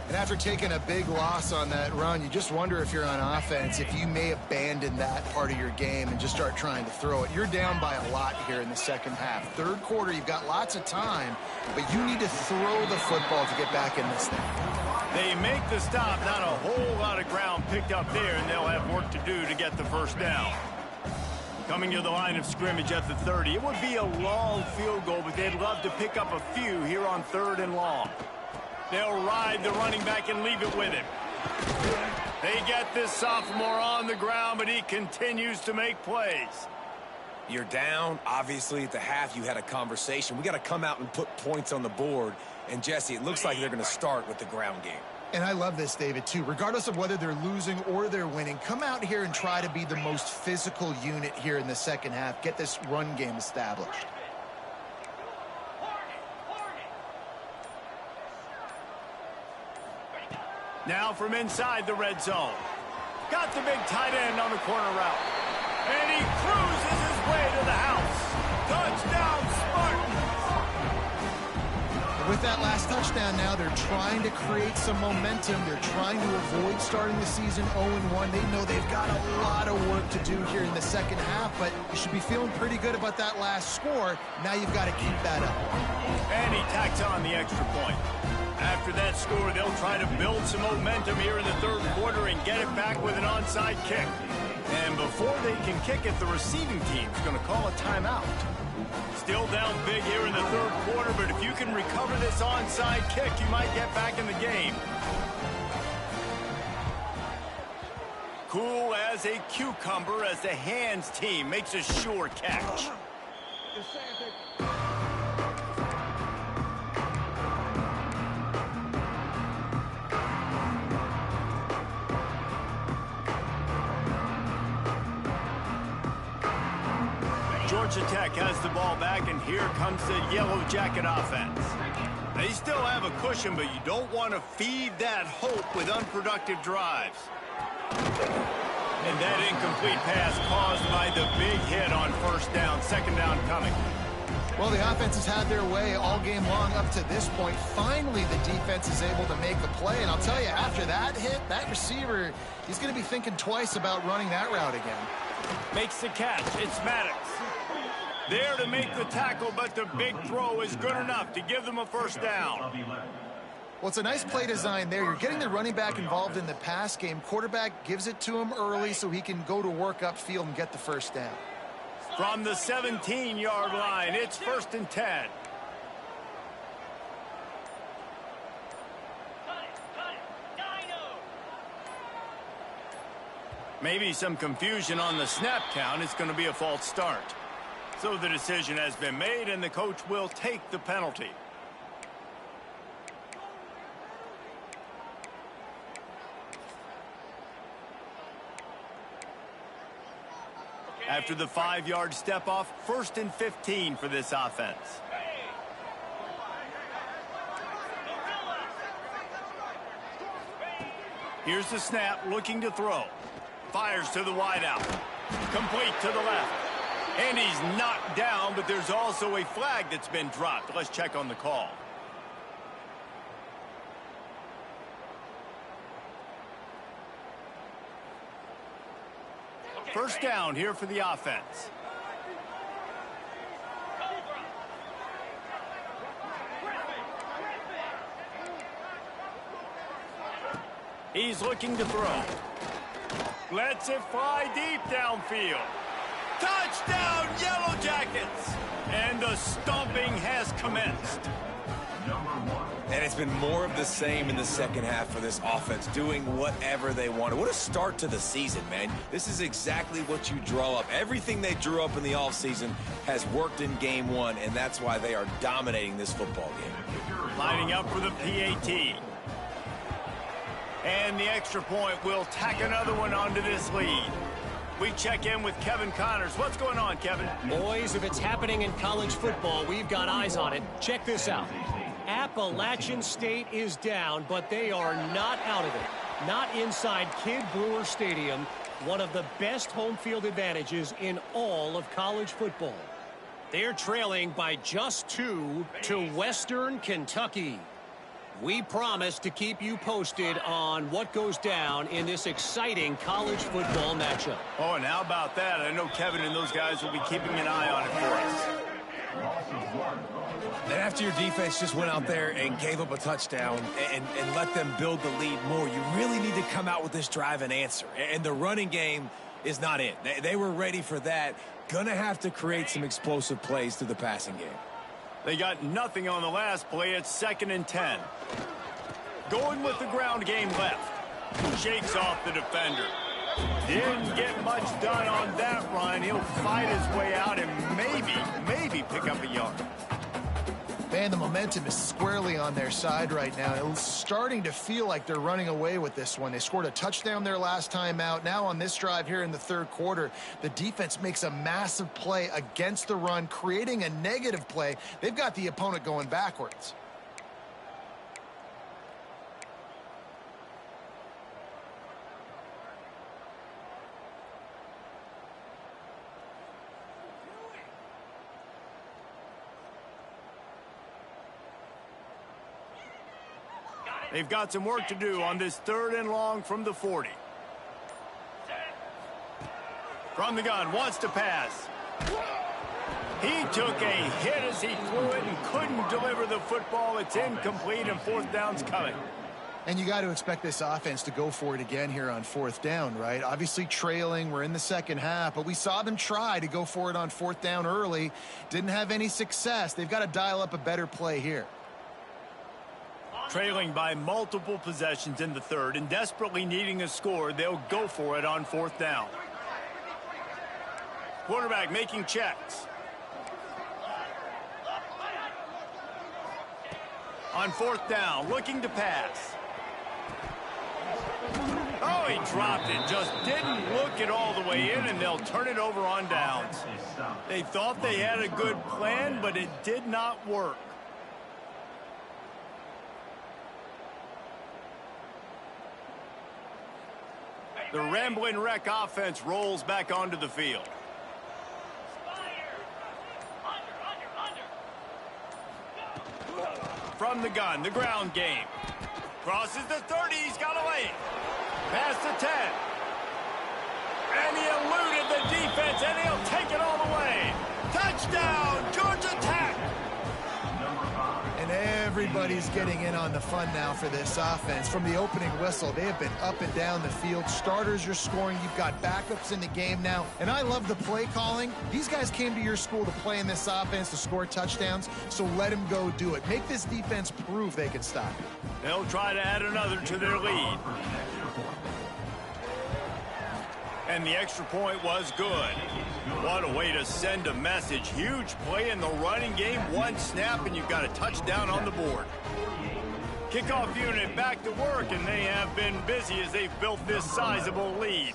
Speaker 3: And after taking a big loss on that run, you just wonder if you're on offense, if you may abandon that part of your game and just start trying to throw it. You're down by a lot here in the second half. Third quarter, you've got lots of time, but you need to throw the football to get back in this thing.
Speaker 1: They make the stop, not a whole lot of ground picked up there, and they'll have work to do to get the first down. Coming to the line of scrimmage at the 30. It would be a long field goal, but they'd love to pick up a few here on 3rd and long. They'll ride the running back and leave it with him. They get this sophomore on the ground, but he continues to make plays.
Speaker 2: You're down. Obviously, at the half, you had a conversation. We got to come out and put points on the board. And, Jesse, it looks like they're going to start with the ground game.
Speaker 3: And I love this, David, too. Regardless of whether they're losing or they're winning, come out here and try to be the most physical unit here in the second half. Get this run game established.
Speaker 1: Now from inside the red zone. Got the big tight end on the corner route. And he cruises his way to the house. Touchdown, Spartans!
Speaker 3: With that last touchdown now, they're trying to create some momentum. They're trying to avoid starting the season 0-1. They know they've got a lot of work to do here in the second half, but you should be feeling pretty good about that last score. Now you've got to keep that up.
Speaker 1: And he tacks on the extra point. After that score, they'll try to build some momentum here in the third quarter and get it back with an onside kick. And before they can kick it, the receiving team's going to call a timeout. Still down big here in the third quarter, but if you can recover this onside kick, you might get back in the game. Cool as a cucumber as the hands team makes a sure catch. Georgia Tech has the ball back, and here comes the Yellow Jacket offense. They still have a cushion, but you don't want to feed that hope with unproductive drives. And that incomplete pass caused by the big hit on first down, second down coming.
Speaker 3: Well, the offense has had their way all game long up to this point. Finally, the defense is able to make a play, and I'll tell you, after that hit, that receiver, he's going to be thinking twice about running that route again.
Speaker 1: Makes the catch. It's Maddox. There to make the tackle, but the big throw is good enough to give them a first down.
Speaker 3: Well, it's a nice play design there. You're getting the running back involved in the pass game. Quarterback gives it to him early so he can go to work upfield and get the first down.
Speaker 1: From the 17-yard line, it's 1st and 10. Maybe some confusion on the snap count. It's going to be a false start. So the decision has been made, and the coach will take the penalty. After the 5-yard step off, 1st and 15 for this offense. Here's the snap, looking to throw. Fires to the wideout. Complete to the left. And he's knocked down, but there's also a flag that's been dropped. Let's check on the call. First down here for the offense. He's looking to throw. Lets it fly deep downfield. Touchdown, Yellow Jackets! And the stomping has commenced.
Speaker 2: And it's been more of the same in the second half for this offense, doing whatever they wanted. What a start to the season, man. This is exactly what you draw up. Everything they drew up in the offseason has worked in game one, and that's why they are dominating this football game.
Speaker 1: Lining up for the PAT. And the extra point will tack another one onto this lead. We check in with Kevin Connors. What's going on, Kevin?
Speaker 4: Boys, if it's happening in college football, we've got eyes on it. Check this out. Appalachian State is down, but they are not out of it. Not inside Kidd Brewer Stadium, one of the best home field advantages in all of college football. They're trailing by just 2 to Western Kentucky. We promise to keep you posted on what goes down in this exciting college football matchup.
Speaker 1: Oh, and how about that? I know Kevin and those guys will be keeping an eye on it for us.
Speaker 2: And after your defense just went out there and gave up a touchdown and let them build the lead more, you really need to come out with this drive and answer. And the running game is not it. They were ready for that. Gonna have to create some explosive plays through the passing game.
Speaker 1: They got nothing on the last play. It's 2nd and 10. Going with the ground game left. Shakes off the defender. Didn't get much done on that run. He'll fight his way out and maybe pick up a yard.
Speaker 3: Man, the momentum is squarely on their side right now. It's starting to feel like they're running away with this one. They scored a touchdown their last time out. Now on this drive here in the third quarter, the defense makes a massive play against the run, creating a negative play. They've got the opponent going backwards.
Speaker 1: They've got some work to do on this 3rd and long from the 40. From the gun, wants to pass. He took a hit as he threw it and couldn't deliver the football. It's incomplete and 4th down's coming.
Speaker 3: And you got to expect this offense to go for it again here on 4th down, right? Obviously trailing, we're in the second half, but we saw them try to go for it on 4th down early. Didn't have any success. They've got to dial up a better play here.
Speaker 1: Trailing by multiple possessions in the 3rd and desperately needing a score, they'll go for it on 4th down. Quarterback making checks. On 4th down, looking to pass. Oh, he dropped it. Just didn't look it all the way in, and they'll turn it over on downs. They thought they had a good plan, but it did not work. The Ramblin' Wreck offense rolls back onto the field. From the gun, the ground game. Crosses the 30, he's got a lane. Past the 10. And he eluded the defense, and he'll take it all the way. Touchdown, Georgia Tech!
Speaker 3: And everybody's getting in on the fun now for this offense. From the opening whistle, they have been up and down the field. Starters are scoring. You've got backups in the game now. And I love the play calling. These guys came to your school to play in this offense to score touchdowns, so let them go do it. Make this defense prove they can stop it.
Speaker 1: They'll try to add another to their lead. And the extra point was good. What a way to send a message. Huge play in the running game. One snap, and you've got a touchdown on the board. Kickoff unit back to work, and they have been busy as they've built this sizable lead.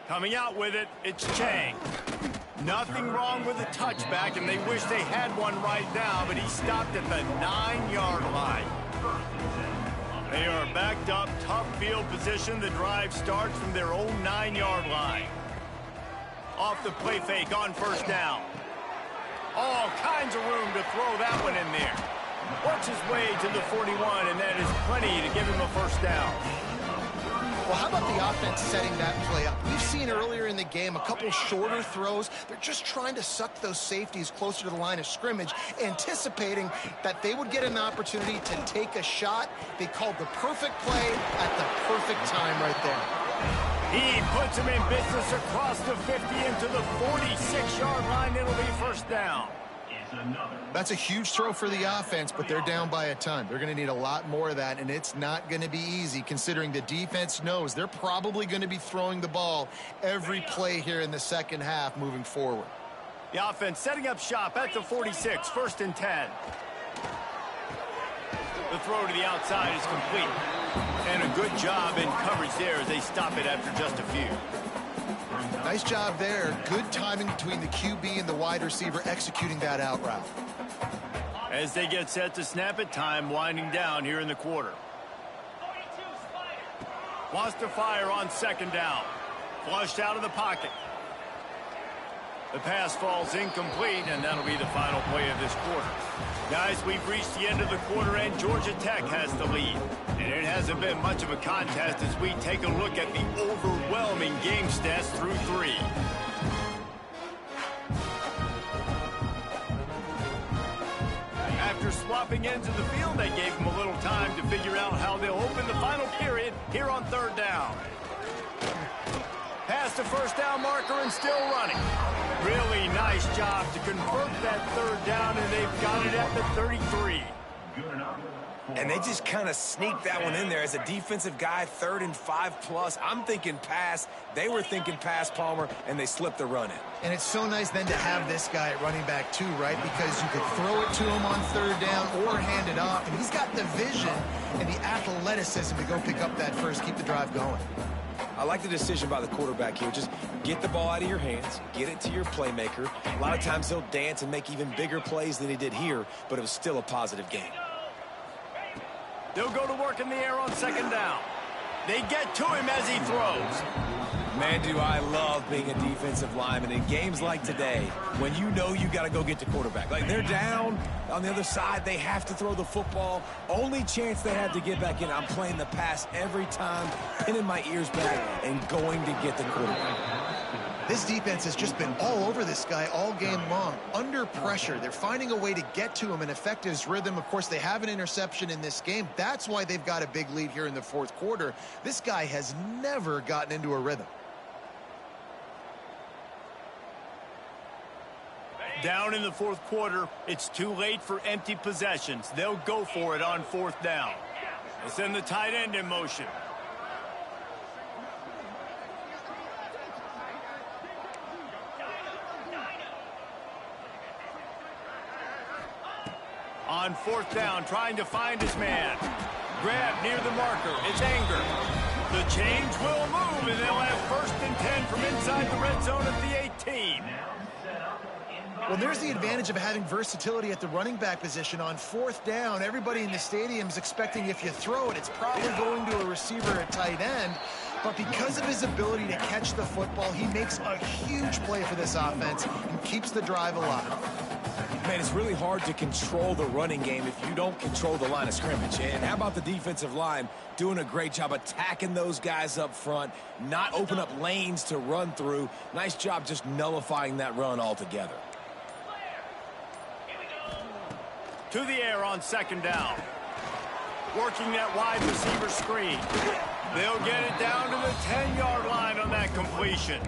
Speaker 1: Coming out with it, it's Chang. Nothing wrong with the touchback, and they wish they had one right now, but he stopped at the 9-yard line. They are backed up, tough field position. The drive starts from their own 9-yard line. Off the play fake on 1st down. All kinds of room to throw that one in there. Works his way to the 41, and that is plenty to give him a 1st down.
Speaker 3: Well, how about the offense setting that play up? We've seen earlier in the game a couple shorter throws. They're just trying to suck those safeties closer to the line of scrimmage, anticipating that they would get an opportunity to take a shot. They called the perfect play at the perfect time right there.
Speaker 1: He puts him in business across the 50 into the 46-yard line. It'll be first down.
Speaker 3: That's a huge throw for the offense, but they're down by a ton. They're going to need a lot more of that, and it's not going to be easy considering the defense knows they're probably going to be throwing the ball every play here in the second half moving forward.
Speaker 1: The offense setting up shop at the 46, 1st and 10. The throw to the outside is complete. And a good job in coverage there as they stop it after just a few.
Speaker 3: Nice job there. Good timing between the QB and the wide receiver executing that out route.
Speaker 1: As they get set to snap it, time winding down here in the quarter. Wants to fire on 2nd down. Flushed out of the pocket. The pass falls incomplete, and that'll be the final play of this quarter. Guys, we've reached the end of the quarter, and Georgia Tech has the lead. And it hasn't been much of a contest as we take a look at the overwhelming game stats through 3. After swapping ends of the field, they gave them a little time to figure out how they'll open the final period here on 3rd down. Past the 1st down marker and still running. Really nice job to convert that 3rd down, and they've got it at the 33.
Speaker 2: And they just kind of sneaked that one in there as a defensive guy, 3rd and 5+. I'm thinking pass. They were thinking pass, Palmer, and they slipped the run in.
Speaker 3: And it's so nice then to have this guy at running back too, right? Because you could throw it to him on 3rd down or hand it off. And he's got the vision and the athleticism to go pick up that first, keep the drive going.
Speaker 2: I like the decision by the quarterback here. Just get the ball out of your hands, get it to your playmaker. A lot of times he'll dance and make even bigger plays than he did here, but it was still a positive game.
Speaker 1: They'll go to work in the air on 2nd down. They get to him as he throws.
Speaker 2: Man, do I love being a defensive lineman in games like today when you know you got to go get the quarterback. Like, they're down on the other side. They have to throw the football. Only chance they have to get back in. I'm playing the pass every time, pinning my ears back and going to get the quarterback.
Speaker 3: This defense has just been all over this guy all game long. Under pressure, they're finding a way to get to him and affect his rhythm. Of course, they have an interception in this game. That's why they've got a big lead here in the 4th quarter. This guy has never gotten into a rhythm.
Speaker 1: Down in the 4th quarter, it's too late for empty possessions. They'll go for it on 4th down. They send the tight end in motion. On 4th down, trying to find his man. Grab near the marker. It's Anger. The change will move, and they'll have 1st and 10 from inside the red zone at the 18.
Speaker 3: Well, there's the advantage of having versatility at the running back position. On 4th down, everybody in the stadium is expecting if you throw it, it's probably going to a receiver at tight end. But because of his ability to catch the football, he makes a huge play for this offense and keeps the drive alive.
Speaker 2: Man, it's really hard to control the running game if you don't control the line of scrimmage. And how about the defensive line doing a great job attacking those guys up front, not open up lanes to run through. Nice job just nullifying that run altogether.
Speaker 1: To the air on 2nd down. Working that wide receiver screen. They'll get it down to the 10-yard line on that completion.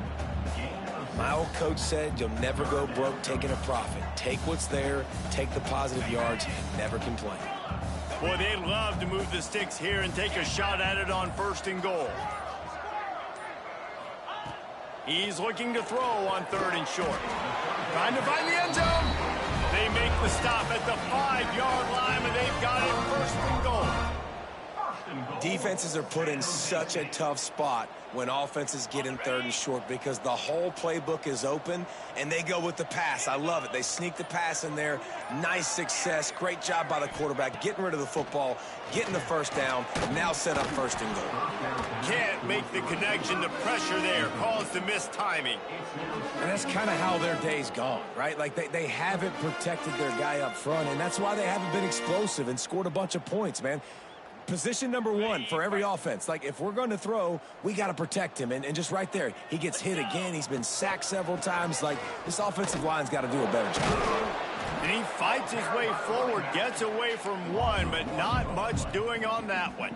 Speaker 2: My old coach said you'll never go broke taking a profit. Take what's there, take the positive yards, and never complain.
Speaker 1: Boy, they'd love to move the sticks here and take a shot at it on 1st and goal. He's looking to throw on 3rd and short. Trying to find the end zone. They make the stop at the 5-yard line, and they've got it 1st and goal.
Speaker 2: Defenses are put in such a tough spot when offenses get in 3rd and short because the whole playbook is open and they go with the pass. I love it. They sneak the pass in there. Nice success. Great job by the quarterback getting rid of the football, getting the 1st down, now set up 1st and goal.
Speaker 1: Can't make the connection. The pressure there caused the missed timing.
Speaker 2: And that's kind of how their day's gone, right? Like they haven't protected their guy up front, and that's why they haven't been explosive and scored a bunch of points, man. position number one for every offense. Like, if we're going to throw, we got to protect him. And just right there, he gets hit again. He's been sacked several times. Like, this offensive line's got to do a better job.
Speaker 1: And he fights his way forward, gets away from one, but not much doing on that one.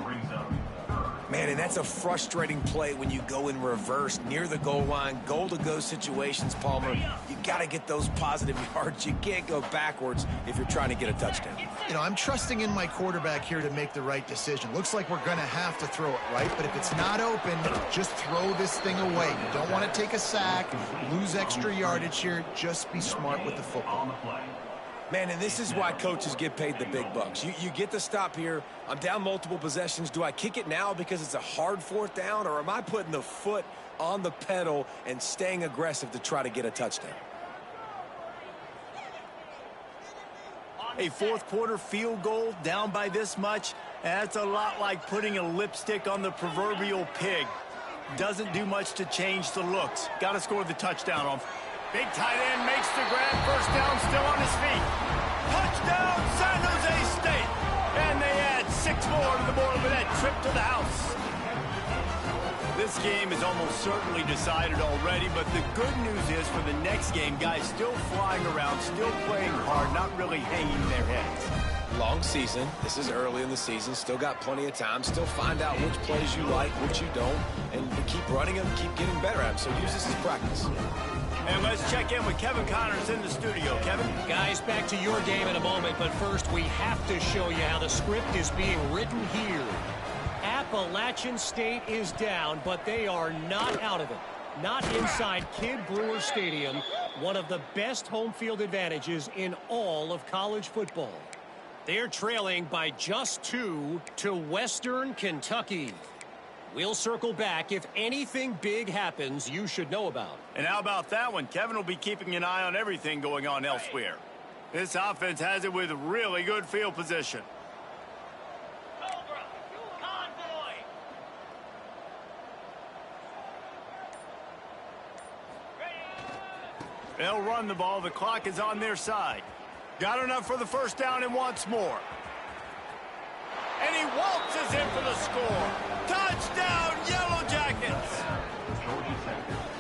Speaker 2: Man, and that's a frustrating play when you go in reverse near the goal line, goal-to-go situations, Palmer. You got to get those positive yards. You can't go backwards if you're trying to get a touchdown.
Speaker 3: You know, I'm trusting in my quarterback here to make the right decision. Looks like we're going to have to throw it, right? But if it's not open, just throw this thing away. You don't want to take a sack, lose extra yardage here. Just be smart with the football.
Speaker 2: Man, and this is why coaches get paid the big bucks. You get the stop here. I'm down multiple possessions. Do I kick it now because it's a hard fourth down, or am I putting the foot on the pedal and staying aggressive to try to get a touchdown?
Speaker 1: A fourth quarter field goal down by this much, that's a lot like putting a lipstick on the proverbial pig. Doesn't do much to change the looks. Got to score the touchdown on. Big tight end makes the grab. First down, still on his feet. Touchdown, San Jose State. And they add 6 more to the board with that trip to the house. This game is almost certainly decided already, but the good news is for the next game, guys still flying around, still playing hard, not really hanging their heads.
Speaker 2: Long season. This is early in the season. Still got plenty of time. Still find out which plays you like, which you don't, and keep running them, keep getting better at them. So use this as practice.
Speaker 1: And let's check in with Kevin Connors in the studio. Kevin?
Speaker 4: Guys, back to your game in a moment, but first we have to show you how the script is being written here. Appalachian State is down, but they are not out of it. Not inside Kidd Brewer Stadium, one of the best home field advantages in all of college football. They're trailing by just 2 to Western Kentucky. We'll circle back if anything big happens you should know about.
Speaker 1: And how about that one? Kevin will be keeping an eye on everything going on elsewhere. This offense has it with really good field position. They'll run the ball. The clock is on their side. Got enough for the first down and wants more. And he waltzes in for the score. Touchdown, Yellow Jackets!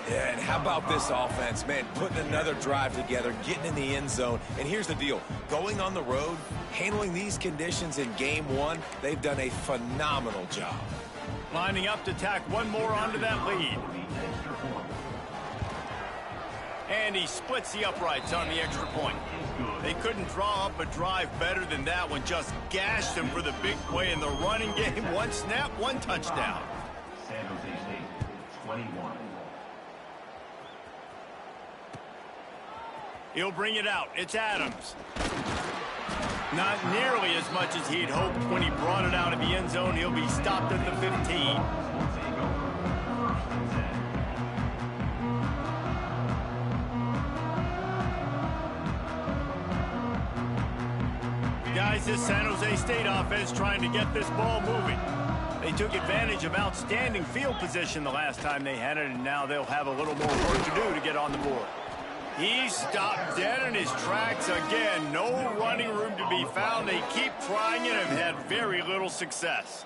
Speaker 2: Yeah, and how about this offense, man? Putting another drive together, getting in the end zone. And here's the deal. Going on the road, handling these conditions in game one, they've done a phenomenal job.
Speaker 1: Lining up to tack one more onto that lead. And he splits the uprights on the extra point. They couldn't draw up a drive better than that one. Just gashed him for the big play in the running game. One snap, one touchdown.
Speaker 5: San Jose State, 21.
Speaker 1: He'll bring it out. It's Adams. Not nearly as much as he'd hoped when he brought it out of the end zone. He'll be stopped at the 15. Guys, this San Jose State offense trying to get this ball moving. They took advantage of outstanding field position the last time they had it, and now they'll have a little more work to do to get on the board. He stopped dead in his tracks again. No running room to be found. They keep trying it and have had very little success.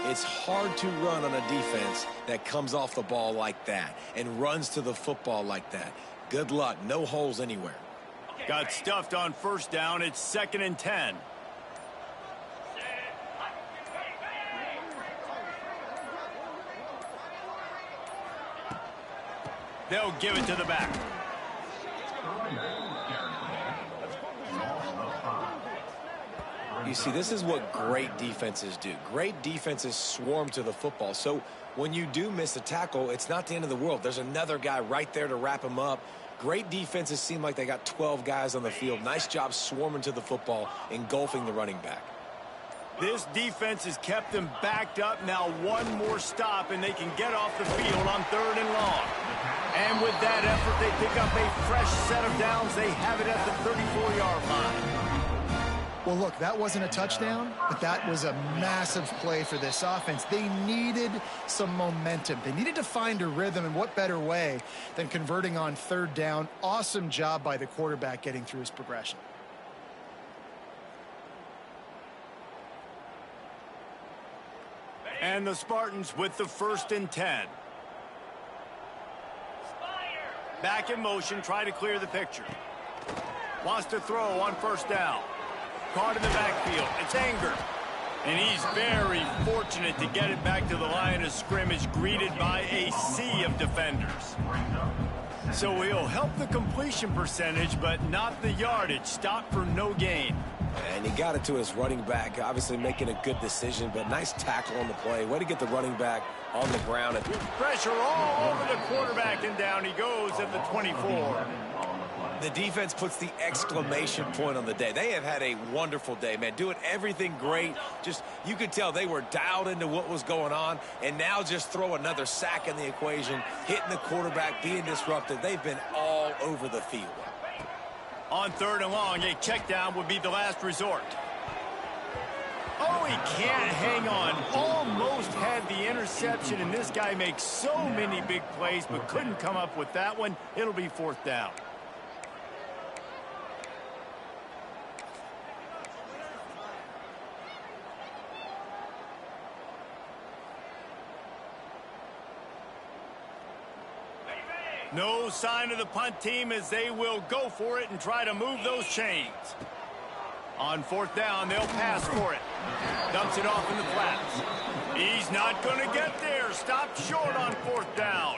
Speaker 2: It's hard to run on a defense that comes off the ball like that and runs to the football like that. Good luck. No holes anywhere.
Speaker 1: Got stuffed on first down. It's 2nd and 10. They'll give it to the back.
Speaker 2: You see, this is what great defenses do. Great defenses swarm to the football. So when you do miss a tackle, it's not the end of the world. There's another guy right there to wrap him up. Great defenses seem like they got 12 guys on the field. Nice job swarming to the football, engulfing the running back.
Speaker 1: This defense has kept them backed up. Now one more stop, and they can get off the field on 3rd and long. And with that effort, they pick up a fresh set of downs. They have it at the 34-yard line.
Speaker 3: Well, look, that wasn't a touchdown, but that was a massive play for this offense. They needed some momentum. They needed to find a rhythm, and what better way than converting on 3rd down. Awesome job by the quarterback getting through his progression.
Speaker 1: And the Spartans with the 1st and 10. Back in motion, try to clear the picture. Wants to throw on 1st down. Caught in the backfield. It's Anger. And he's very fortunate to get it back to the line of scrimmage, greeted by a sea of defenders. So he'll help the completion percentage, but not the yardage. Stop for no gain.
Speaker 2: And he got it to his running back, obviously making a good decision, but nice tackle on the play. Way to get the running back on the ground. And
Speaker 1: pressure all over the quarterback, and down he goes at the 24.
Speaker 2: the defense puts the exclamation point on the day. They have had a wonderful day, man. Doing everything great. Just, you could tell they were dialed into what was going on, and now just throw another sack in the equation, hitting the quarterback, being disruptive. They've been all over the field.
Speaker 1: On 3rd and long, a check down would be the last resort. Oh, he can't hang on. Almost had the interception, and this guy makes so many big plays, but couldn't come up with that one. It'll be 4th down. No sign of the punt team as they will go for it and try to move those chains. On 4th down, they'll pass for it. Dumps it off in the flats. He's not going to get there. Stopped short on 4th down.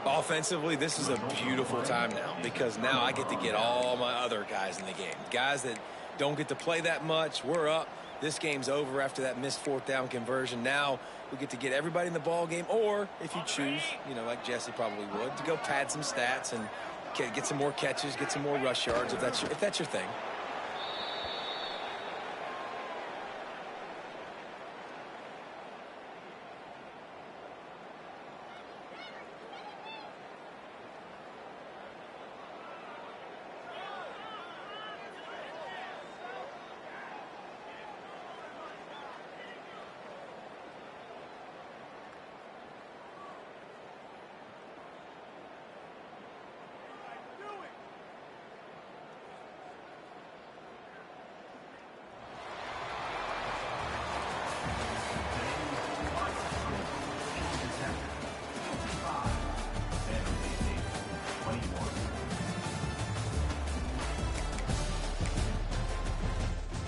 Speaker 2: Offensively, this is a beautiful time now because now I get to get all my other guys in the game. Guys that don't get to play that much. We're up. This game's over after that missed 4th down conversion. Now we get to get everybody in the ball game, or if you choose, you know, like Jesse probably would, to go pad some stats and get some more catches, get some more rush yards if that's your thing.